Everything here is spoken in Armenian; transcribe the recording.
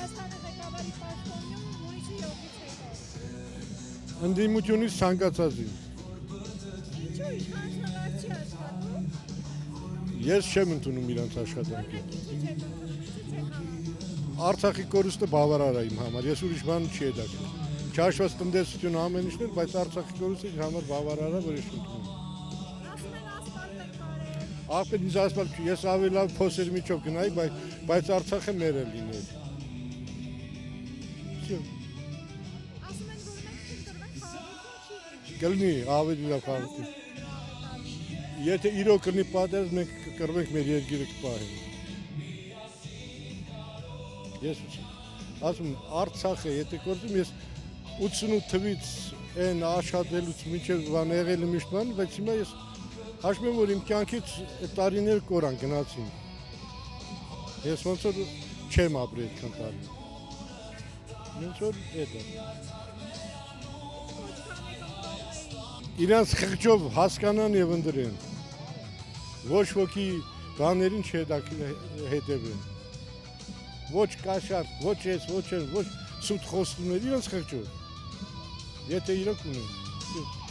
Հայաստանի ղեկավարի պաշտոնյուն ուրիշի յոգից հետո։ Ընդդիմությունից ցանկացածին։ Ինչու իշխանության չի աշխատում։ Ես չեմ ընդունում իրանց աշխատանքը։ Արցախի կորուստը բավարար է իմ համար, ես ուրիշ բան չի հետաքրքրում։ Չհաշված տնտեսությունը ամեն ինչն է, բայց Արցախի կորուստը իմ համար բավարար է, որ ես ընդունում։ Ասում են ասֆալտ եք կարել։ Ախպետ ինձ ասфальտ չի, ես ավելի լավ փոսերի միջով գնայի, բայց Արցախը մեր է լինել։ Ասում են, որ մենք կընտրվենք խաղաղություն չի։ Կլինի ավելի լավ խաղաղություն։ Եթե իրոք կլինի պատերազմ, մենք կկռվենք մեր երկիրը կպահենք։ Ես ասում եմ, Արցախը եթե գործում, ես 88 թվից այն աշխատելուց մինչև բան եղել եմ միշտ բան, բայց հիմա ես հաշվում եմ, որ իմ կյանքից այդ տարիները կորան գնացին։ Ես ոնց որ չեմ ապրի այդքան տարի։ Ոնց որ էդ է։ Իրանց խղճով հասկանան եւ ընտրեն։ Ոչ ոքի բաներին չհետևեն։ Ոչ կաշառք, ոչ ես, ոչ սուտ խոստումներ իրանց խղճով։ Եթե իրոք ունեն։